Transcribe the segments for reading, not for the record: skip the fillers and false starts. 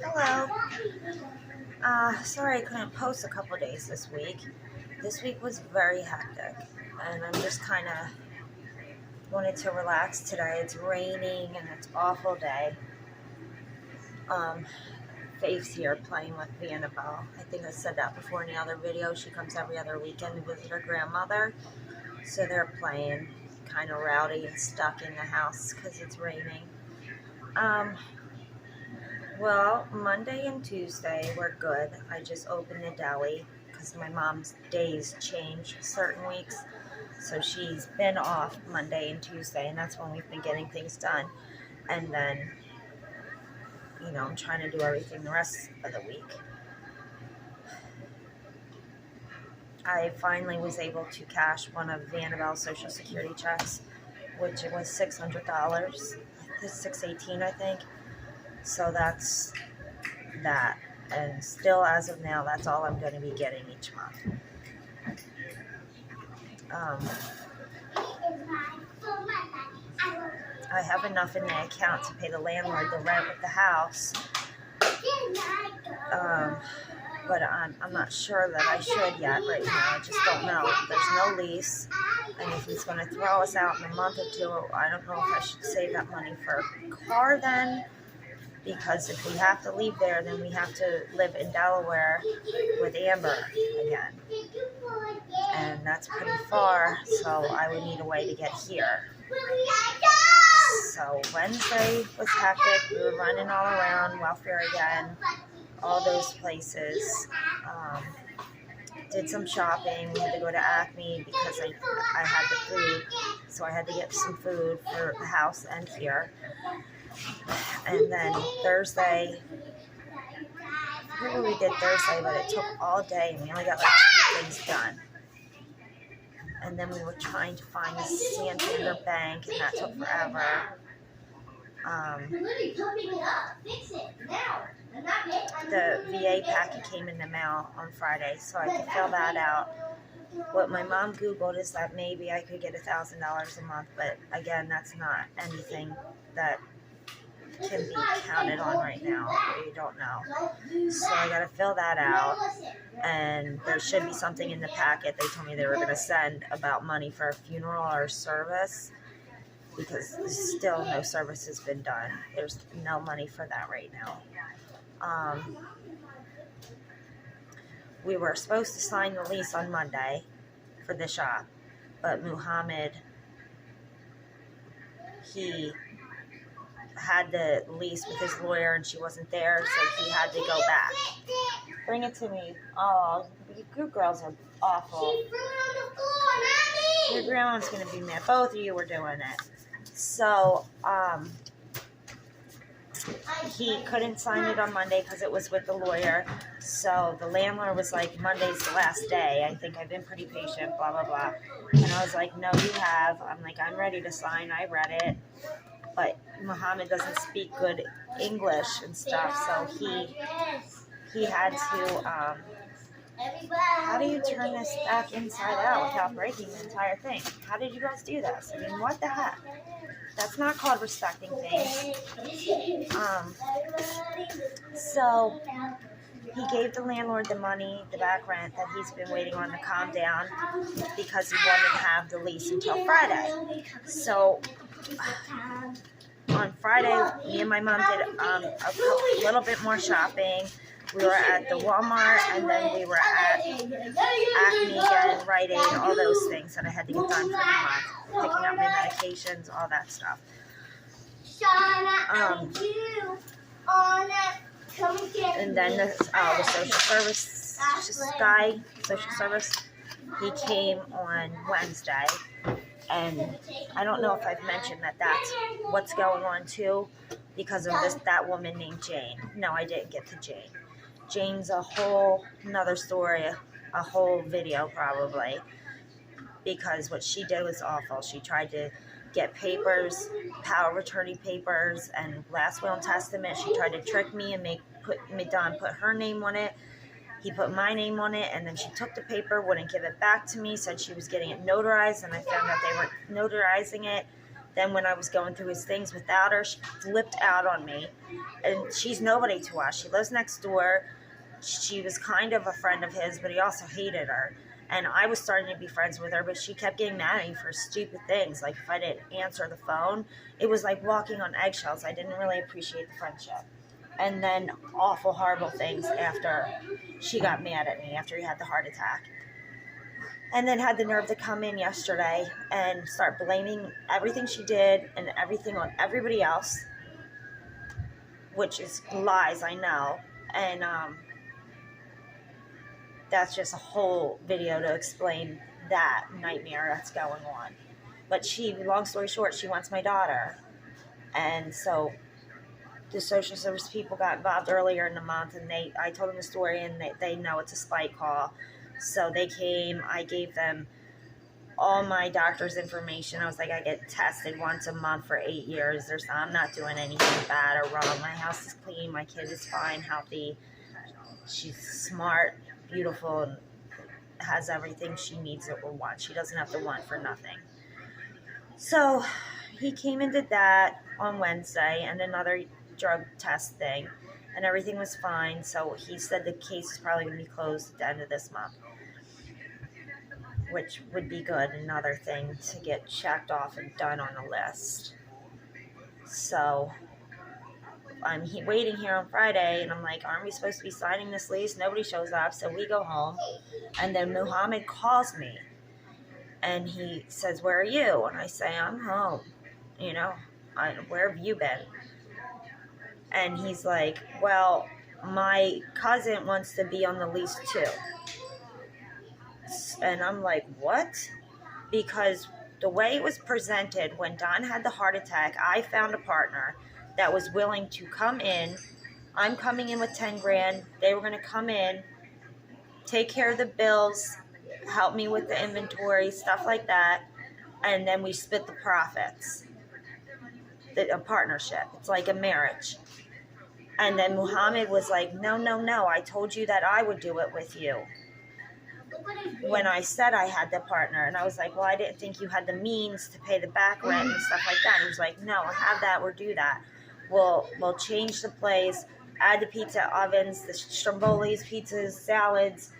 Hello. Sorry I couldn't post a couple days this week. This week was very hectic, and I'm just kind of wanted to relax today. It's raining and it's an awful day. Faith's here playing with me and Annabelle. I think I said that before in the other video. She comes every other weekend to visit her grandmother, so they're playing, kind of rowdy and stuck in the house because it's raining. Well, Monday and Tuesday were good. I just opened the deli because my mom's days change certain weeks. So she's been off Monday and Tuesday, and that's when we've been getting things done. And then, I'm trying to do everything the rest of the week. I finally was able to cash one of Annabelle's Social Security checks, which it was $600. It's $618, I think. So that's that, and still as of now, that's all I'm going to be getting each month. I have enough in the account to pay the landlord the rent with the house, but I'm not sure that I should yet right now. I just don't know. There's no lease, and if he's going to throw us out in a month or two, I don't know if I should save that money for a car then. Because if we have to leave there, then we have to live in Delaware with Amber again. And that's pretty far, so I would need a way to get here. So Wednesday was hectic. We were running all around, welfare again, all those places. Did some shopping. We had to go to Acme because I had the food. So I had to get some food for the house and here. And then Thursday, I forget what we did Thursday, but it took all day and we only got like 2 things done. And then we were trying to find the Santander Bank, and that took forever. The VA packet came in the mail on Friday, so I could fill that out. What my mom Googled is that maybe I could get $1,000 a month, but again, that's not anything that can be counted on right now. You don't know. So I gotta fill that out, and there should be something in the packet. They told me they were gonna send about money for a funeral or service, because still no service has been done. There's no money for that right now. We were supposed to sign the lease on Monday for the shop, but Muhammad, he had the lease with his lawyer and she wasn't there, so he had to go back. Bring it to me. Oh, you good girls are awful. Your grandma's going to be mad. Both of you were doing it. So, he couldn't sign it on Monday because it was with the lawyer. So the landlord was like, Monday's the last day. I think I've been pretty patient, blah, blah, blah. And I was like, no, you have. I'm like, I'm ready to sign. I read it. But Muhammad doesn't speak good English and stuff, so he had to, how do you turn this back inside out without breaking the entire thing? How did you guys do this? I mean, what the heck? That's not called respecting things. So he gave the landlord the money, the back rent that he's been waiting on to calm down, because he wanted to have the lease until Friday. So on Friday, me and my mom did a little bit more shopping. We were at the Walmart, and then we were at Acme again, Rite Aid, all those things that I had to get done for the month. Picking up my medications, all that stuff. And then the social service, he came on Wednesday. And I don't know if I've mentioned that that's what's going on too, because of that woman named Jane. No, I didn't get to Jane. Jane's a whole another story, a whole video probably, because what she did was awful. She tried to get papers, power of attorney papers, and last will and testament. She tried to trick me and put her name on it. He put my name on it, and then she took the paper, wouldn't give it back to me, said she was getting it notarized, and I found out they weren't notarizing it. Then when I was going through his things without her, she flipped out on me. And she's nobody to us. She lives next door. She was kind of a friend of his, but he also hated her. And I was starting to be friends with her, but she kept getting mad at me for stupid things. Like if I didn't answer the phone, it was like walking on eggshells. I didn't really appreciate the friendship. And then awful, horrible things after she got mad at me, after he had the heart attack. And then had the nerve to come in yesterday and start blaming everything she did and everything on everybody else, which is lies, I know. And that's just a whole video to explain that nightmare that's going on. But she, long story short, she wants my daughter. And so the social service people got involved earlier in the month, and I told them the story, and they know it's a spite call. So they came, I gave them all my doctor's information. I was like, I get tested once a month for 8 years. I'm not doing anything bad or wrong. My house is clean. My kid is fine, healthy. She's smart, beautiful, and has everything she needs or wants. She doesn't have to want for nothing. So he came and did that on Wednesday and another drug test thing, and everything was fine. So he said the case is probably going to be closed at the end of this month, which would be good. Another thing to get checked off and done on the list. So I'm waiting here on Friday, and I'm like, aren't we supposed to be signing this lease? Nobody shows up, so we go home. And then Muhammad calls me, and he says, where are you? And I say, I'm home. You know, where have you been? And he's like, well, my cousin wants to be on the lease too. And I'm like, what? Because the way it was presented, when Don had the heart attack, I found a partner that was willing to come in. I'm coming in with 10 grand. They were going to come in, take care of the bills, help me with the inventory, stuff like that. And then we split the profits. A partnership. It's like a marriage. And then Muhammad was like, no, I told you that I would do it with you. When I said I had the partner, and I was like, well, I didn't think you had the means to pay the back rent and stuff like that. And he was like, no, I have that, we'll do that. We'll change the place, add the pizza ovens, the strombolis, pizzas, salads,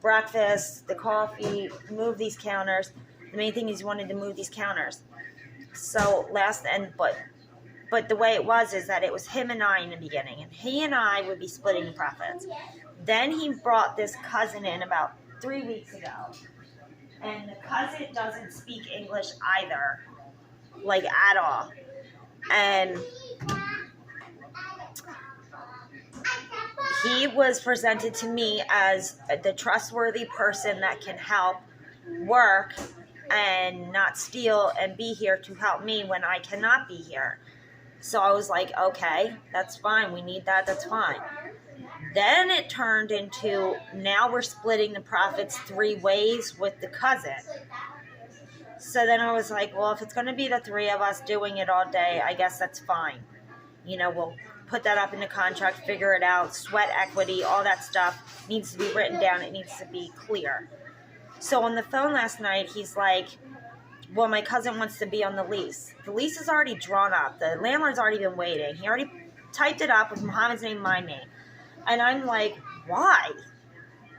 breakfast, the coffee, move these counters. The main thing is you wanted to move these counters. So but the way it was is that it was him and I in the beginning, and he and I would be splitting the profits. Then he brought this cousin in about 3 weeks ago, and the cousin doesn't speak English either, like at all. And he was presented to me as the trustworthy person that can help work and not steal and be here to help me when I cannot be here. So I was like, okay, that's fine. We need that. That's fine. Then it turned into, now we're splitting the profits 3 ways with the cousin. So then I was like, well, if it's going to be the 3 of us doing it all day, I guess that's fine. You know, we'll put that up in the contract, figure it out, sweat equity, all that stuff needs to be written down. It needs to be clear. So on the phone last night, he's like, well, my cousin wants to be on the lease. The lease is already drawn up. The landlord's already been waiting. He already typed it up with Muhammad's name, my name. And I'm like, why?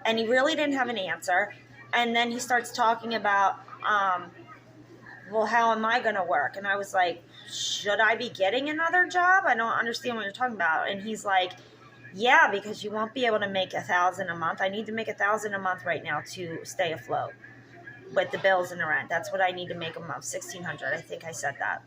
And he really didn't have an answer. And then he starts talking about, well, how am I going to work? And I was like, should I be getting another job? I don't understand what you're talking about. And he's like, yeah, because you won't be able to make $1,000 a month. I need to make $1,000 a month right now to stay afloat with the bills and the rent. That's what I need to make a month, $1,600. I think I said that.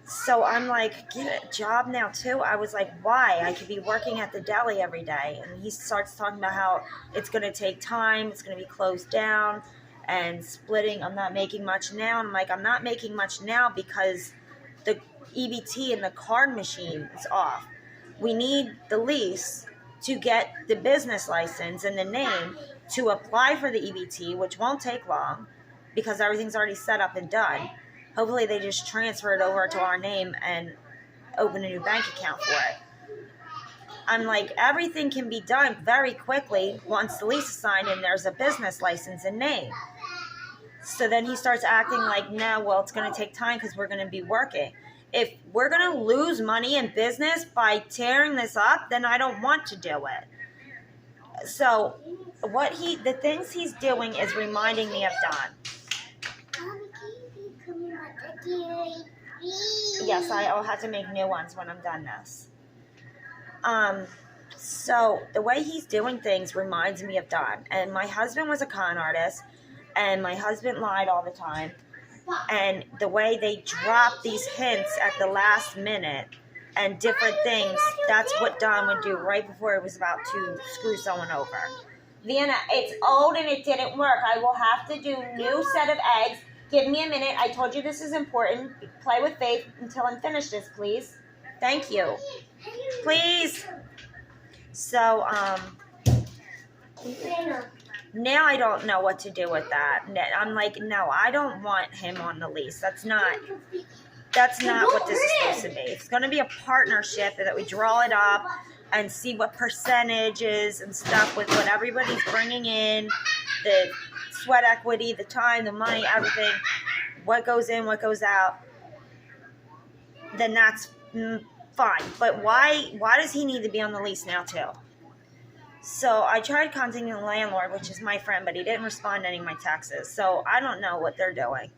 So I'm like, get a job now too. I was like, why? I could be working at the deli every day. And he starts talking about how it's going to take time. It's going to be closed down and splitting. I'm not making much now. And I'm like, I'm not making much now because the EBT and the card machine is off. We need the lease to get the business license and the name to apply for the EBT, which won't take long because everything's already set up and done. Hopefully they just transfer it over to our name and open a new bank account for it. I'm like, everything can be done very quickly once the lease is signed and there's a business license and name. So then he starts acting like, no, well, it's going to take time because we're going to be working. If we're going to lose money in business by tearing this up, then I don't want to do it. So the things he's doing is reminding me of Don. Yes, I'll have to make new ones when I'm done this. So the way he's doing things reminds me of Don. And my husband was a con artist, and my husband lied all the time. And the way they drop these hints at the last minute and different things, that's what Don would do right before it was about to screw someone over. Vienna, it's old and it didn't work. I will have to do new set of eggs. Give me a minute. I told you this is important. Play with faith until I'm finished this, please. Thank you. Please. So, now I don't know what to do with that. I'm like, no, I don't want him on the lease. That's not what this is supposed to be. It's going to be a partnership that we draw it up and see what percentages and stuff with what everybody's bringing in, the sweat equity, the time, the money, everything, what goes in, what goes out. Then that's fine. But why does he need to be on the lease now too? So I tried contacting the landlord, which is my friend, but he didn't respond to any of my texts. So I don't know what they're doing.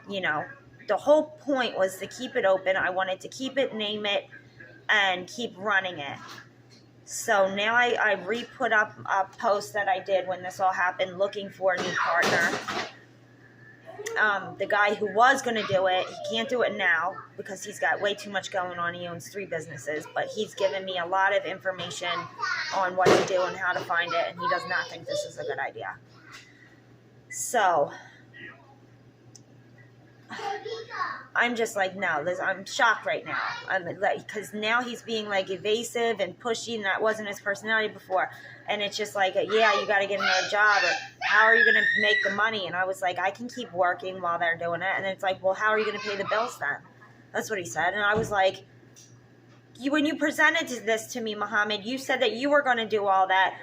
You know, the whole point was to keep it open. I wanted to keep it, name it, and keep running it. So now I re-put up a post that I did when this all happened, looking for a new partner. The guy who was going to do it, he can't do it now because he's got way too much going on. He owns 3 businesses, but he's given me a lot of information on what to do and how to find it, and he does not think this is a good idea. So I'm just like, no, I'm shocked right now. I'm like, because now he's being like evasive and pushy, and that wasn't his personality before. And it's just like, yeah, you got to get another job, or how are you going to make the money? And I was like, I can keep working while they're doing it. And it's like, well, how are you going to pay the bills then? That's what he said. And I was like, when you presented this to me, Muhammad, you said that you were going to do all that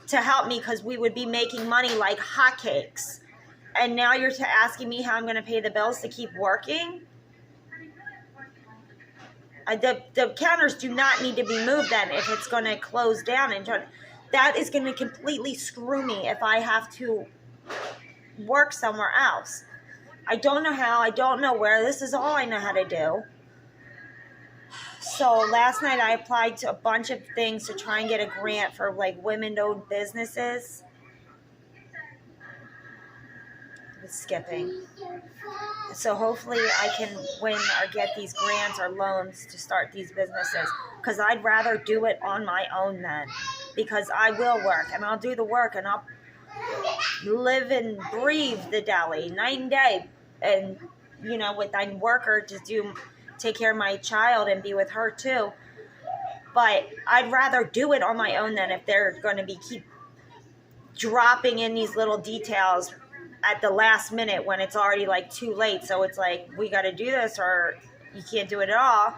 to help me because we would be making money like hotcakes. And now you're asking me how I'm going to pay the bills to keep working? The counters do not need to be moved then if it's going to close down. That is going to completely screw me if I have to work somewhere else. I don't know how. I don't know where. This is all I know how to do. So last night I applied to a bunch of things to try and get a grant for like women-owned businesses. Skipping. So hopefully I can win or get these grants or loans to start these businesses, because I'd rather do it on my own then, because I will work and I'll do the work and I'll live and breathe the deli night and day, and you know, with my worker to take care of my child and be with her too. But I'd rather do it on my own than if they're going to keep dropping in these little details at the last minute when it's already like too late. So it's like, we got to do this or you can't do it at all.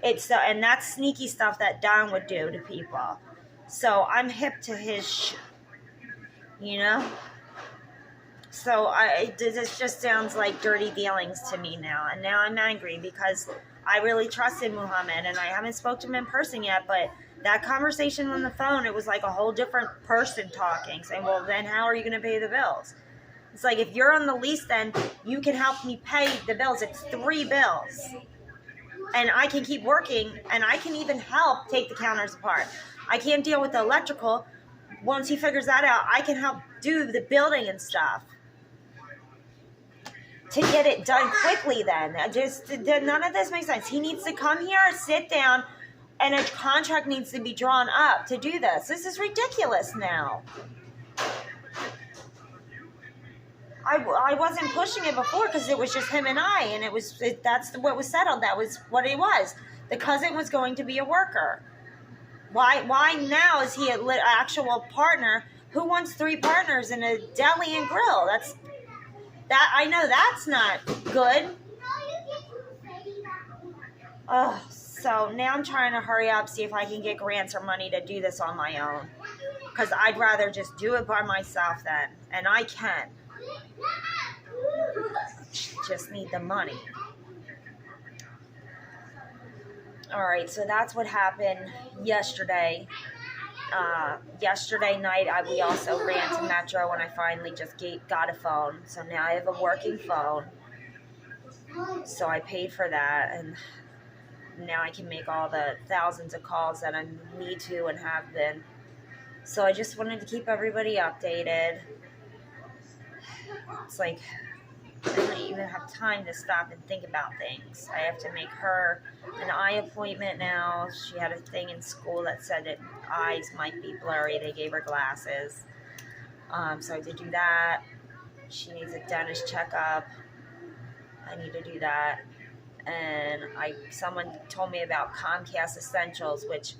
And that's sneaky stuff that Don would do to people. So I'm hip to his you know? So this just sounds like dirty dealings to me now. And now I'm angry because I really trusted Muhammad, and I haven't spoke to him in person yet, but that conversation on the phone, it was like a whole different person talking, saying, well, then how are you going to pay the bills? It's like, if you're on the lease, then you can help me pay the bills. It's 3 bills. And I can keep working, and I can even help take the counters apart. I can't deal with the electrical. Once he figures that out, I can help do the building and stuff to get it done quickly then. None of this makes sense. He needs to come here, sit down, and a contract needs to be drawn up to do this. This is ridiculous now. I wasn't pushing it before because it was just him and I, and that's what was settled. That was what it was. The cousin was going to be a worker. Why now is he an actual partner? Who wants 3 partners in a deli and grill? I know that's not good. Oh, so now I'm trying to hurry up, see if I can get grants or money to do this on my own, because I'd rather just do it by myself then, and I can. just need the money. All right, so that's what happened yesterday. Yesterday night, we also ran to Metro, and I finally just got a phone. So now I have a working phone. So I paid for that, and now I can make all the thousands of calls that I need to and have been. So I just wanted to keep everybody updated. It's like I don't even have time to stop and think about things. I have to make her an eye appointment now. She had a thing in school that said that eyes might be blurry. They gave her glasses. So I have to do that. She needs a dentist checkup. I need to do that. And someone told me about Comcast Essentials, which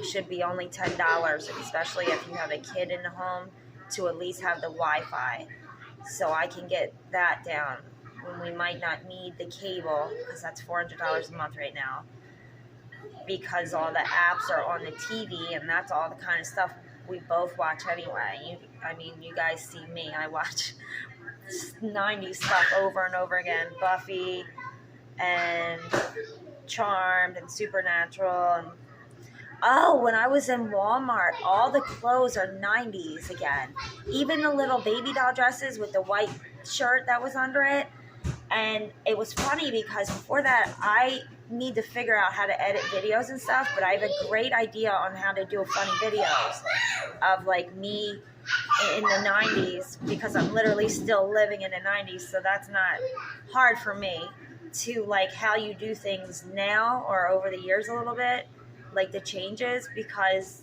should be only $10, especially if you have a kid in the home, to at least have the Wi-Fi. So I can get that down when we might not need the cable, because that's $400 a month right now, because all the apps are on the TV, and that's all the kind of stuff we both watch anyway. You guys see me. I watch 90s stuff over and over again. Buffy and Charmed and Supernatural. And when I was in Walmart, all the clothes are 90s again. Even the little baby doll dresses with the white shirt that was under it. And it was funny because before that, I need to figure out how to edit videos and stuff, but I have a great idea on how to do funny videos of like me in the 90s, because I'm literally still living in the 90s, so that's not hard for me to like how you do things now or over the years a little bit, like the changes, because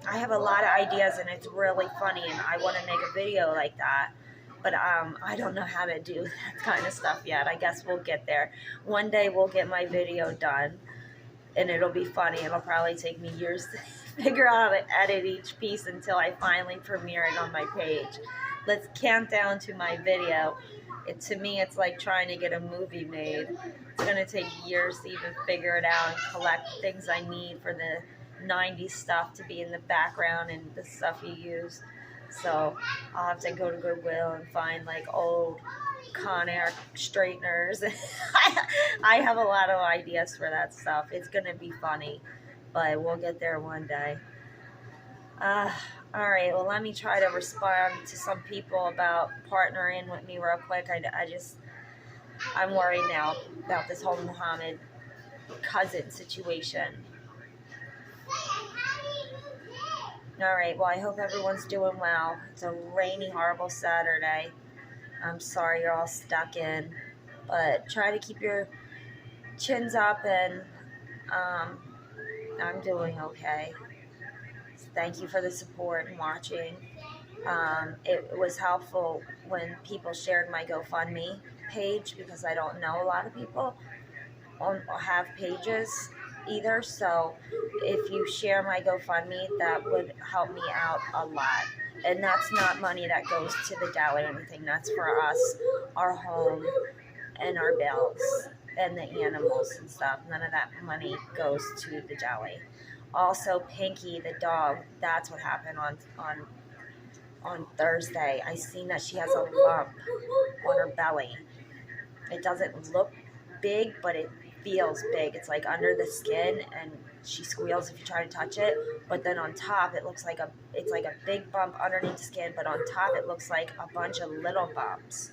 I have a lot of ideas and it's really funny and I want to make a video like that. But I don't know how to do that kind of stuff yet. I guess we'll get there. One day we'll get my video done, and it'll be funny. It'll probably take me years to figure out how to edit each piece until I finally premiere it on my page. Let's count down to my video. To me, it's like trying to get a movie made. It's going to take years to even figure it out and collect things I need for the 90s stuff to be in the background and the stuff you use. So I'll have to go to Goodwill and find like old Conair straighteners. I have a lot of ideas for that stuff. It's going to be funny, but we'll get there one day. All right, well, let me try to respond to some people about partnering with me real quick. I'm worried now about this whole Muhammad cousin situation. All right, well, I hope everyone's doing well. It's a rainy, horrible Saturday. I'm sorry you're all stuck in, but try to keep your chins up, and I'm doing okay. Thank you for the support and watching. It was helpful when people shared my GoFundMe page, because I don't know a lot of people have pages either, so if you share my GoFundMe, that would help me out a lot. And that's not money that goes to the deli or anything. That's for us, our home, and our bills, and the animals and stuff. None of that money goes to the deli. Also, Pinky, the dog, that's what happened on Thursday. I seen that she has a lump on her belly. It doesn't look big, but it feels big. It's like under the skin, and she squeals if you try to touch it. But then on top, it's like a big bump underneath the skin, but on top it looks like a bunch of little bumps.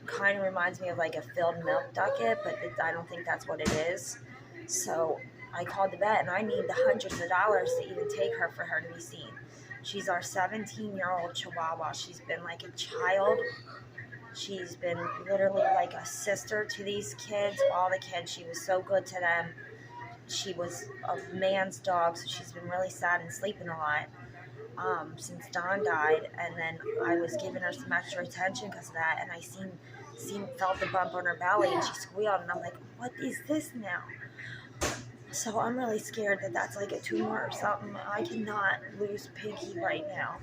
Kind of reminds me of like a filled milk ducket, but I don't think that's what it is. So I called the vet, and I need the hundreds of dollars to even take her for her to be seen. She's our 17-year-old Chihuahua. She's been like a child. She's been literally like a sister to these kids, all the kids. She was so good to them. She was a man's dog, so she's been really sad and sleeping a lot since Don died. And then I was giving her some extra attention because of that, and I felt the bump on her belly, and she squealed, and I'm like, what is this now? So I'm really scared that that's like a tumor or something. I cannot lose Pinky right now.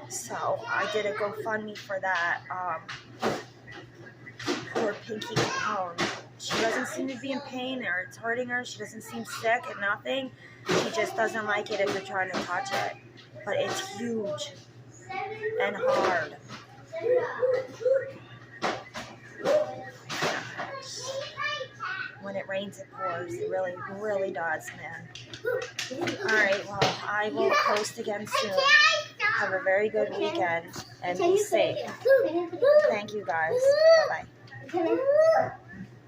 So I did a GoFundMe for that, for Pinky Capone. She doesn't seem to be in pain or it's hurting her. She doesn't seem sick and nothing. She just doesn't like it if you're trying to touch it. But it's huge and hard. When it rains, it pours. It really, really does, man. Alright, well, I will post again soon. Have a very good weekend and be safe. Thank you, guys. Bye-bye.